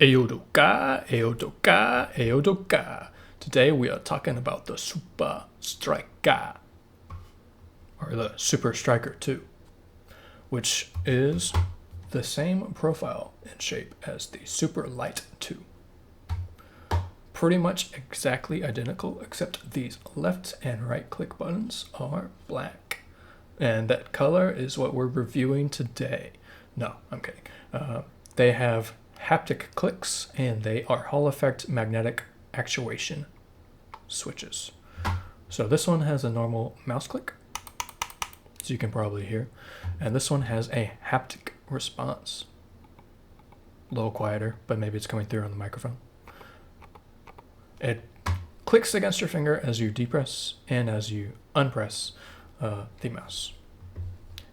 Ayodoka, Ayodoka, Ayodoka. Today we are talking about the SuperStrike, or the Super Striker 2, which is the same profile and shape as the SuperLight 2. Pretty much exactly identical, except these left and right click buttons are black. And that color is what we're reviewing today. No, I'm kidding. They have haptic clicks, and they are Hall effect magnetic actuation switches. So this one has a normal mouse click, as you can probably hear, and this one has a haptic response. A little quieter, but maybe it's coming through on the microphone. It clicks against your finger as you depress and as you unpress the mouse.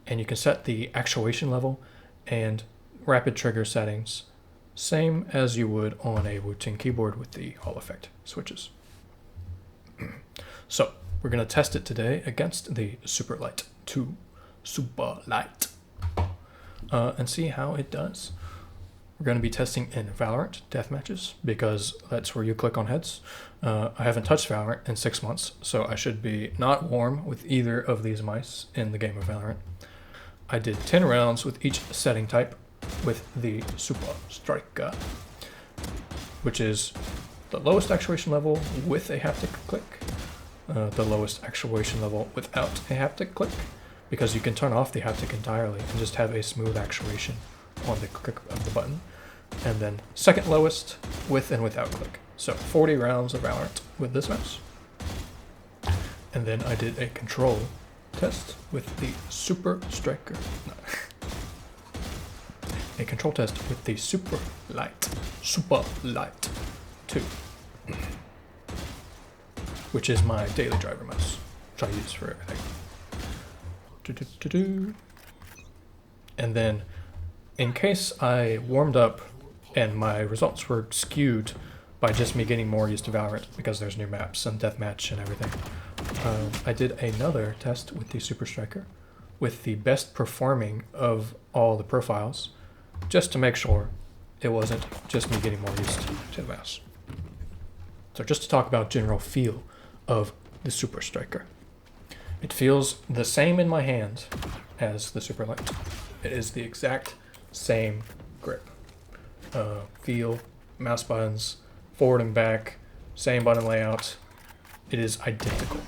And you can set the actuation level and rapid trigger settings same as you would on a routine keyboard with the Hall effect switches. So we're going to test it today against the SuperLight 2, SuperLight, and see how it does. We're going to be testing in Valorant Death matches because that's where you click on heads. I haven't touched Valorant in 6 months, so I should be not warm with either of these mice in the game of Valorant. I did 10 rounds with each setting type with the SuperStrike, which is the lowest actuation level with a haptic click, the lowest actuation level without a haptic click, because you can turn off the haptic entirely and just have a smooth actuation on the click of the button, and then second lowest with and without click. So 40 rounds of Valorant with this mouse. And then I did a control test with the SuperStrike. No. A control test with the SuperLight 2, which is my daily driver mouse, which I use for everything. And then, in case I warmed up and my results were skewed by just me getting more used to Valorant because there's new maps and deathmatch and everything, I did another test with the SuperStrike with the best performing of all the profiles, just to make sure it wasn't just me getting more used to the mouse. So just to talk about general feel of the SuperStrike. It feels the same in my hand as the SuperLight. It is the exact same grip. Feel, mouse buttons, forward and back, same button layout. It is identical.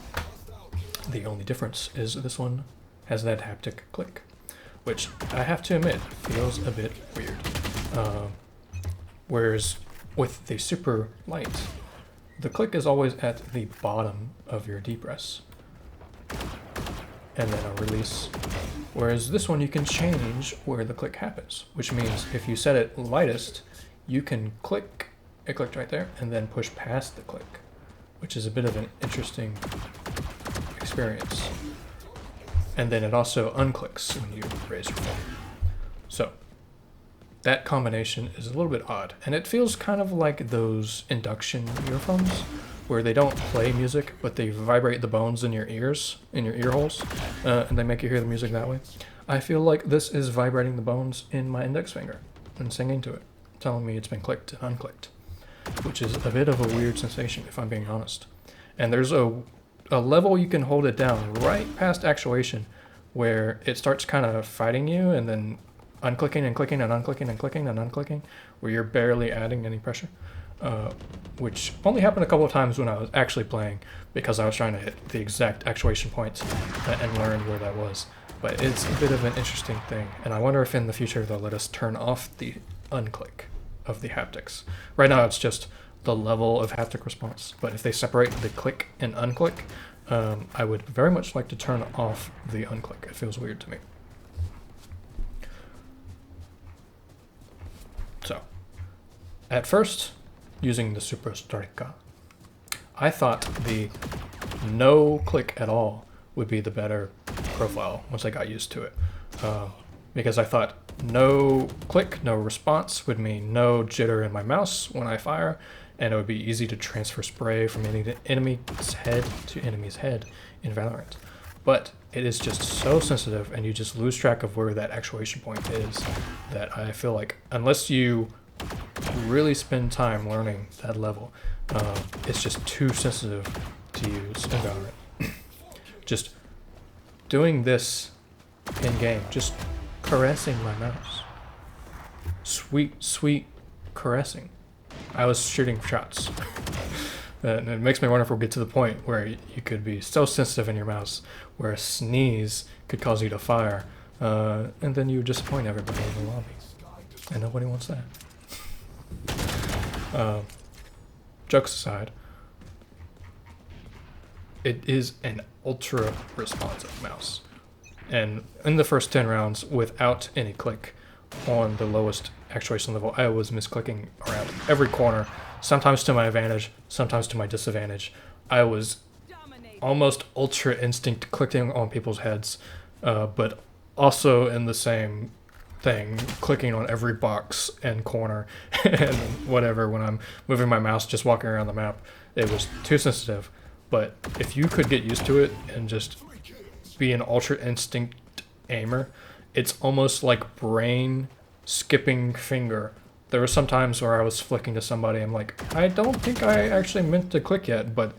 The only difference is this one has that haptic click, which I have to admit feels a bit weird. Whereas with the SuperLight, the click is always at the bottom of your depress, and then a release. Whereas this one you can change where the click happens, which means if you set it lightest, you can click, it clicked right there, and then push past the click, which is a bit of an interesting experience. And then it also unclicks when you raise your phone. So that combination is a little bit odd, and it feels kind of like those induction earphones where they don't play music, but they vibrate the bones in your ears, in your ear holes, and they make you hear the music that way. I feel like this is vibrating the bones in my index finger and singing to it, telling me it's been clicked and unclicked, which is a bit of a weird sensation if I'm being honest. And there's a level you can hold it down right past actuation where it starts kind of fighting you and then unclicking and clicking and unclicking and clicking and unclicking, where you're barely adding any pressure, which only happened a couple of times when I was actually playing because I was trying to hit the exact actuation point and learn where that was. But it's a bit of an interesting thing, and I wonder if in the future they'll let us turn off the unclick of the haptics. Right now it's just the level of haptic response, but if they separate the click and unclick, I would very much like to turn off the unclick. It feels weird to me. So, at first, using the SuperStrike, I thought the no click at all would be the better profile once I got used to it, because I thought no click, no response would mean no jitter in my mouse when I fire, and it would be easy to transfer spray from enemy's head to enemy's head in Valorant. But it is just so sensitive, and you just lose track of where that actuation point is, that I feel like unless you really spend time learning that level, it's just too sensitive to use in Valorant. Just doing this in game, just caressing my mouse. Sweet, sweet caressing. I was shooting shots. And it makes me wonder if we'll get to the point where you could be so sensitive in your mouse where a sneeze could cause you to fire, and then you would disappoint everybody in the lobby. And nobody wants that. Jokes aside, it is an ultra responsive mouse. And in the first 10 rounds, without any click on the lowest actuation level, I was misclicking around every corner, sometimes to my advantage, sometimes to my disadvantage. I was almost ultra instinct clicking on people's heads, but also in the same thing, clicking on every box and corner and whatever when I'm moving my mouse, just walking around the map. It was too sensitive. But if you could get used to it and just be an ultra instinct aimer, it's almost like brain skipping finger. There were some times where I was flicking to somebody, I'm like, I don't think I actually meant to click yet, but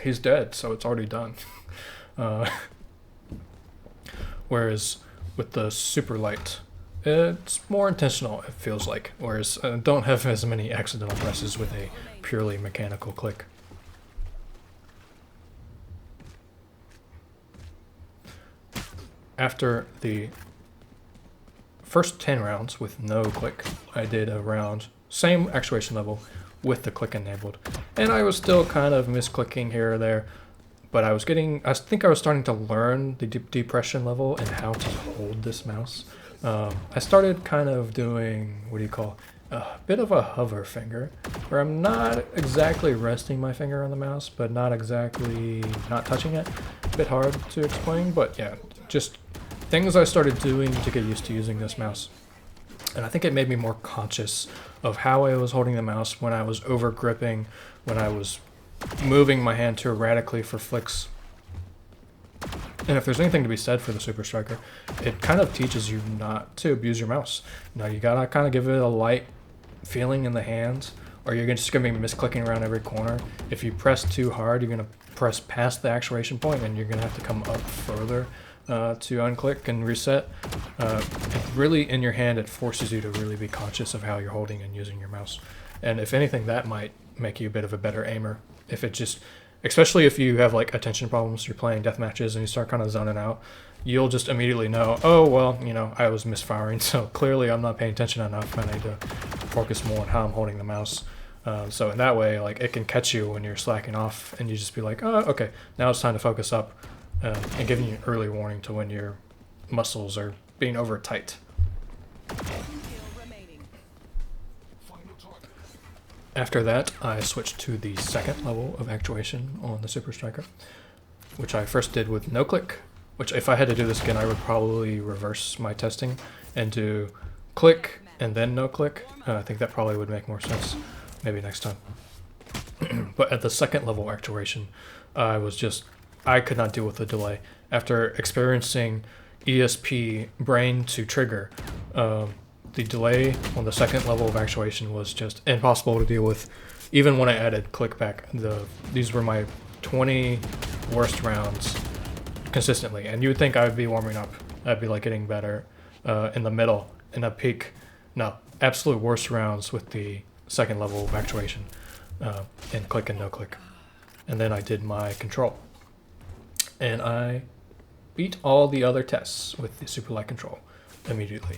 he's dead, so it's already done. Whereas with the SuperLight, it's more intentional, it feels like, whereas I don't have as many accidental presses with a purely mechanical click. After the first 10 rounds with no click, I did a round, same actuation level, with the click enabled. And I was still kind of misclicking here or there, but I think I was starting to learn the depression level and how to hold this mouse. I started kind of doing, a bit of a hover finger, where I'm not exactly resting my finger on the mouse, but not exactly not touching it. A bit hard to explain, but yeah, just things I started doing to get used to using this mouse. And I think it made me more conscious of how I was holding the mouse when I was over gripping, when I was moving my hand too erratically for flicks. And if there's anything to be said for the Super Striker, it kind of teaches you not to abuse your mouse. You know, you gotta kind of give it a light feeling in the hands, or you're just gonna be misclicking around every corner. If you press too hard, you're gonna press past the actuation point, and you're gonna have to come up further to unclick and reset. Really, in your hand, it forces you to really be conscious of how you're holding and using your mouse. And if anything, that might make you a bit of a better aimer. If it just, especially if you have like attention problems, you're playing death matches and you start kind of zoning out, you'll just immediately know, oh, well, you know, I was misfiring, so clearly I'm not paying attention enough. I need to focus more on how I'm holding the mouse. So in that way, like, it can catch you when you're slacking off and you just be like, oh, okay, now it's time to focus up, and giving you early warning to when your muscles are being over tight. After that, I switched to the second level of actuation on the Super Striker, which I first did with no click, which if I had to do this again, I would probably reverse my testing and do click and then no click. I think that probably would make more sense, maybe next time. But at the second level actuation, I could not deal with the delay. After experiencing ESP brain to trigger, the delay on the second level of actuation was just impossible to deal with. Even when I added click back, these were my 20 worst rounds consistently. And you would think I would be warming up. I'd be like getting better in the middle, in a peak. No, absolute worst rounds with the second level of actuation in click and no click. And then I did my control. And I beat all the other tests with the SuperLight control immediately.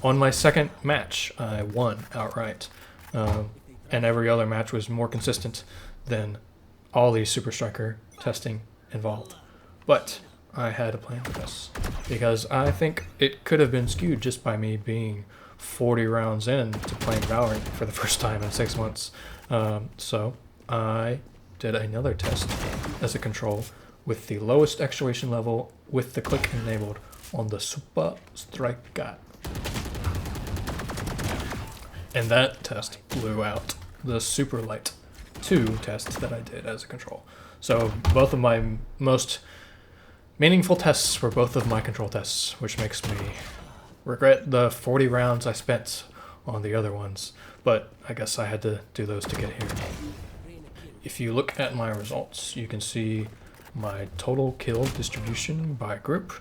On my second match, I won outright, and every other match was more consistent than all the Super Striker testing involved. But I had a plan for this, because I think it could have been skewed just by me being 40 rounds in to playing Valorant for the first time in 6 months. So I did another test as a control with the lowest actuation level with the click enabled on the SuperStrike. And that test blew out the SuperLight 2 test that I did as a control. So both of my most meaningful tests were both of my control tests, which makes me regret the 40 rounds I spent on the other ones. but I guess I had to do those to get here. If you look at my results, you can see my total kill distribution by group.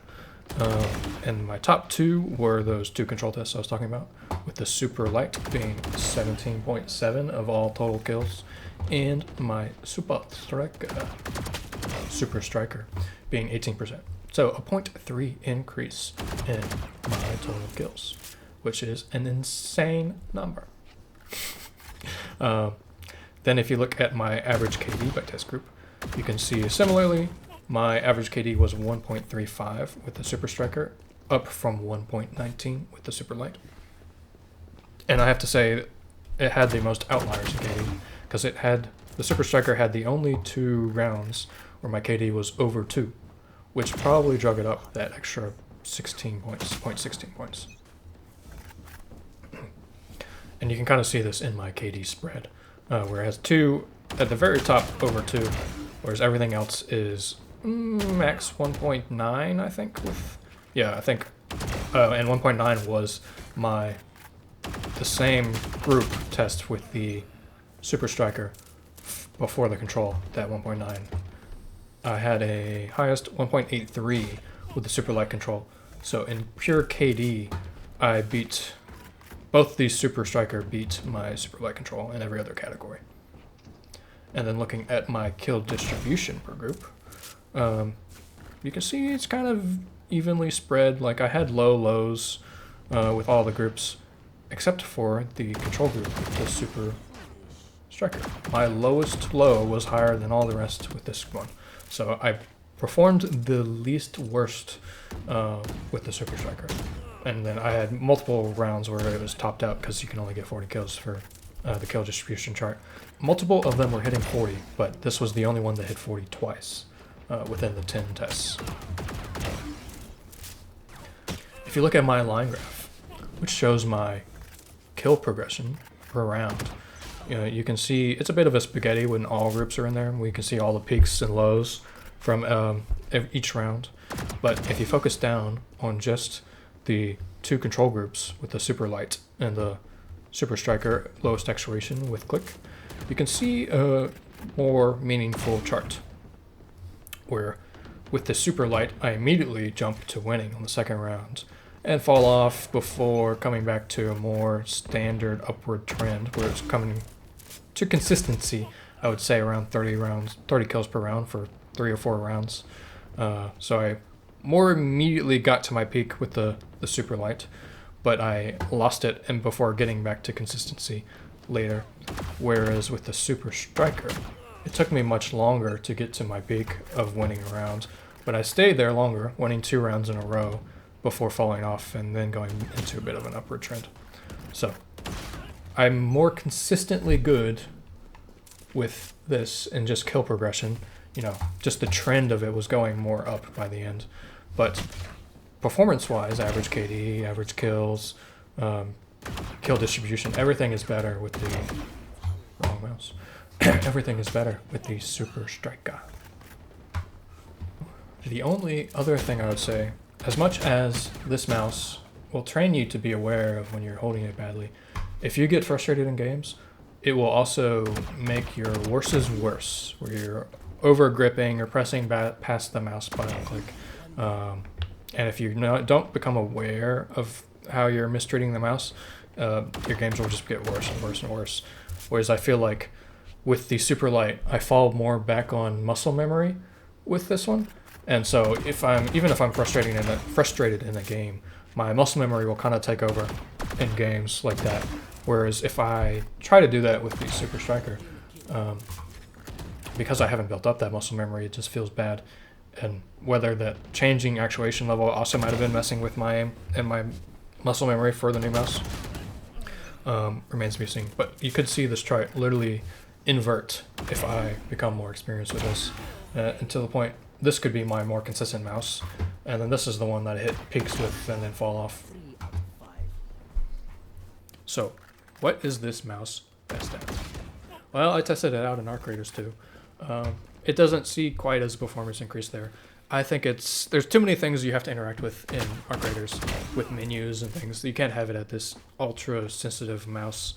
And my top two were those two control tests I was talking about, with the SuperLight being 17.7 of all total kills, and my SuperStriker being 18%. So a 0.3 increase in my total kills, which is an insane number. Then if you look at my average KD by test group, you can see similarly, my average KD was 1.35 with the SuperStriker, up from 1.19 with the SuperLight. And I have to say, it had the most outliers in KD, because the SuperStriker had the only 2 rounds where my KD was over 2, which probably drug it up that extra 16 points, 0.16 points. And you can kind of see this in my KD spread, where it has 2 at the very top over 2, whereas everything else is max 1.9, I think. And 1.9 was the same group test with the SuperStriker before the control, that 1.9. I had a highest 1.83 with the SuperLight control. So in pure KD, I beat both the SuperStriker beat my SuperLight control in every other category. And then looking at my kill distribution per group, you can see it's kind of evenly spread. Like I had lows with all the groups, except for the control group with the SuperStriker. My lowest low was higher than all the rest with this one. So I performed the least worst with the SuperStriker. And then I had multiple rounds where it was topped out because you can only get 40 kills for the kill distribution chart. Multiple of them were hitting 40, but this was the only one that hit 40 twice within the 10 tests. If you look at my line graph, which shows my kill progression per round, you can see it's a bit of a spaghetti when all groups are in there. We can see all the peaks and lows from each round. But if you focus down on just the 2 control groups with the SuperLight and the SuperStriker lowest actuation with click, you can see a more meaningful chart where with the SuperLight I immediately jump to winning on the second round and fall off before coming back to a more standard upward trend where it's coming to consistency, I would say around 30 kills per round for 3 or 4 rounds. So I more immediately got to my peak with the SuperLight, but I lost it and before getting back to consistency later. Whereas with the SuperStriker, it took me much longer to get to my peak of winning a round, but I stayed there longer, winning 2 rounds in a row before falling off and then going into a bit of an upward trend. So I'm more consistently good with this and just kill progression. Just the trend of it was going more up by the end. But performance-wise, average KD, average kills, kill distribution, everything is better with the wrong mouse. Everything is better with the SuperStriker. The only other thing I would say, as much as this mouse will train you to be aware of when you're holding it badly, if you get frustrated in games, it will also make your worses worse, where you're over gripping or pressing past the mouse button click. And if you don't become aware of how you're mistreating the mouse, your games will just get worse and worse and worse. Whereas I feel like with the SuperLight, I fall more back on muscle memory with this one. And so even if I'm frustrated in a game, my muscle memory will kind of take over in games like that. Whereas if I try to do that with the SuperStriker, because I haven't built up that muscle memory, it just feels bad. And whether that changing actuation level also might have been messing with my aim and my muscle memory for the new mouse remains to be seen. But you could see this chart literally invert if I become more experienced with this. And to the point, this could be my more consistent mouse. And then this is the one that I hit peaks with and then fall off. So, what is this mouse best at? Well, I tested it out in Arc Raiders too. It doesn't see quite as performance increase there. I think there's too many things you have to interact with in Arc Raiders with menus and things. You can't have it at this ultra sensitive mouse.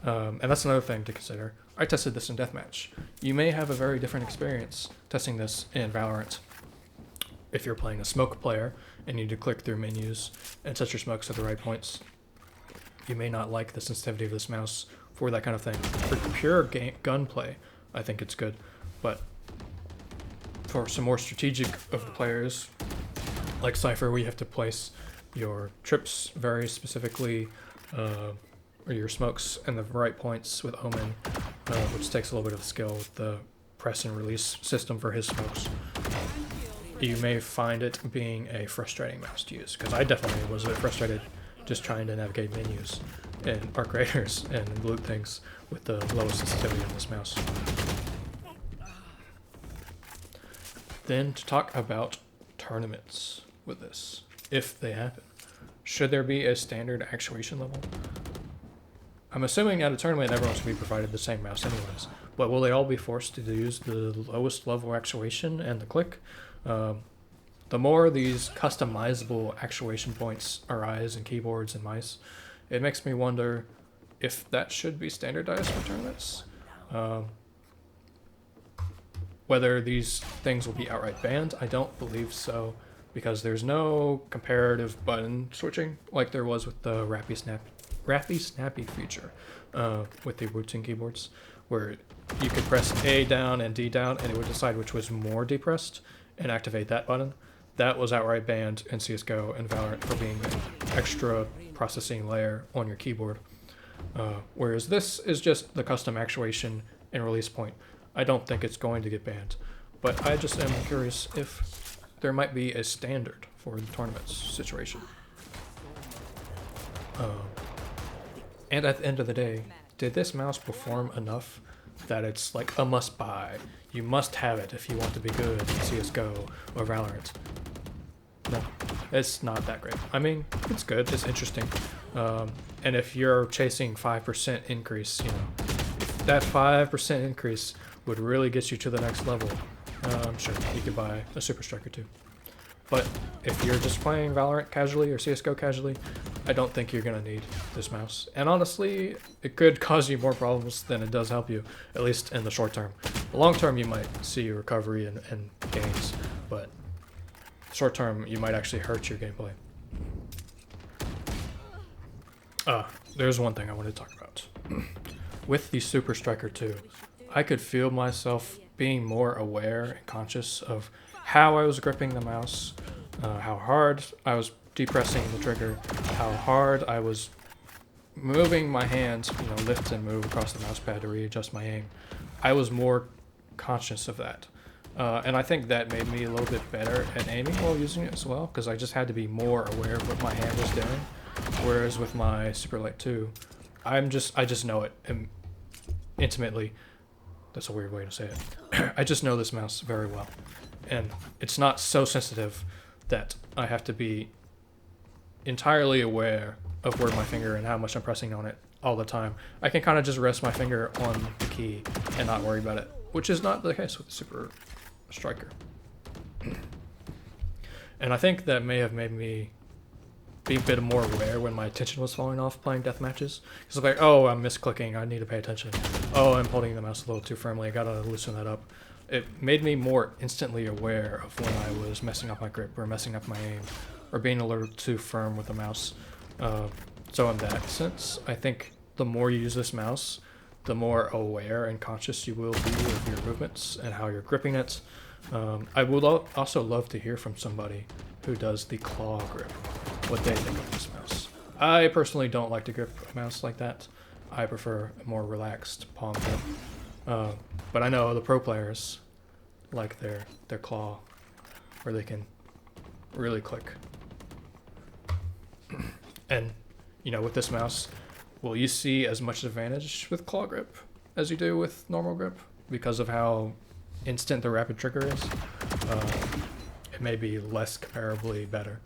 And that's another thing to consider. I tested this in Deathmatch. You may have a very different experience testing this in Valorant. If you're playing a smoke player and you need to click through menus and set your smokes at the right points, you may not like the sensitivity of this mouse for that kind of thing. For pure gunplay, I think it's good. But for some more strategic of the players, like Cypher, where you have to place your trips very specifically, or your smokes in the right points with Omen, which takes a little bit of skill with the press and release system for his smokes. You may find it being a frustrating mouse to use, because I definitely was a bit frustrated just trying to navigate menus and arc raiders and loot things with the lowest sensitivity on this mouse. Then to talk about tournaments with this, if they happen. Should there be a standard actuation level? I'm assuming at a tournament everyone's going to be provided the same mouse anyways, but will they all be forced to use the lowest level actuation and the click? The more these customizable actuation points arise in keyboards and mice, it makes me wonder if that should be standardized for tournaments. Whether these things will be outright banned, I don't believe so, because there's no comparative button switching like there was with the Rappy Snappy feature with the routine keyboards, where you could press A down and D down and it would decide which was more depressed and activate that button. That was outright banned in CSGO and Valorant for being an extra processing layer on your keyboard. Whereas this is just the custom actuation and release point. I don't think it's going to get banned, but I just am curious if there might be a standard for the tournaments situation. And at the end of the day, did this mouse perform enough that it's like a must buy? You must have it if you want to be good in CSGO or Valorant. No, it's not that great. I mean, it's good, it's interesting. And if you're chasing 5% increase, you know, if that 5% increase would really get you to the next level, I'm sure you could buy a SuperStrike or two. But if you're just playing Valorant casually or CSGO casually, I don't think you're going to need this mouse. And honestly, it could cause you more problems than it does help you, at least in the short term. The long term, you might see recovery and gains, but short term, you might actually hurt your gameplay. There's one thing I wanted to talk about. With the SuperStrike 2, I could feel myself being more aware and conscious of how I was gripping the mouse, how hard I was depressing the trigger, how hard I was moving my hands, you know, lift and move across the mouse pad to readjust my aim. I was more conscious of that. And I think that made me a little bit better at aiming while using it as well, because I just had to be more aware of what my hand was doing. Whereas with my SuperLight 2, I just know it intimately. That's a weird way to say it. I just know this mouse very well. And it's not so sensitive that I have to be entirely aware of where my finger and how much I'm pressing on it all the time. I can kind of just rest my finger on the key and not worry about it, which is not the case with the SuperStrike. And I think that may have made me be a bit more aware when my attention was falling off playing death matches. Because like, oh, I'm misclicking, I need to pay attention. Oh, I'm holding the mouse a little too firmly, I gotta loosen that up. It made me more instantly aware of when I was messing up my grip or messing up my aim or being a little too firm with the mouse. So in that sense, I think the more you use this mouse, the more aware and conscious you will be of your movements and how you're gripping it. I would also love to hear from somebody who does the claw grip, what they think of this mouse. I personally don't like to grip a mouse like that. I prefer a more relaxed palm grip. But I know the pro players like their claw, where they can really click. And, you know, with this mouse, will you see as much advantage with claw grip as you do with normal grip because of how instant the rapid trigger is? It may be less comparably better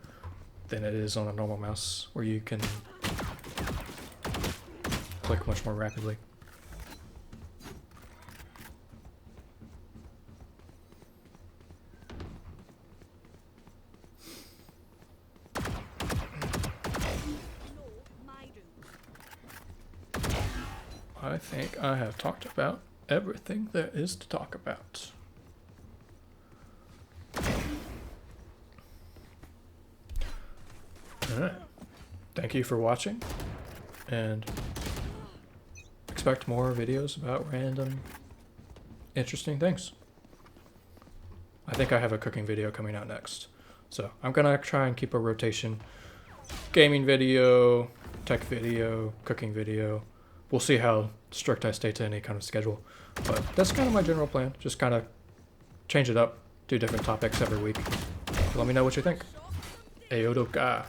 than it is on a normal mouse, where you can click much more rapidly. think I have talked about everything there is to talk about. Alright. Thank you for watching, and expect more videos about random interesting things. I think I have a cooking video coming out next. So I'm gonna try and keep a rotation. Gaming video, tech video, cooking video. We'll see how strict I stay to any kind of schedule. But that's kind of my general plan. Just kind of change it up, do different topics every week. Let me know what you think. Ayodoka.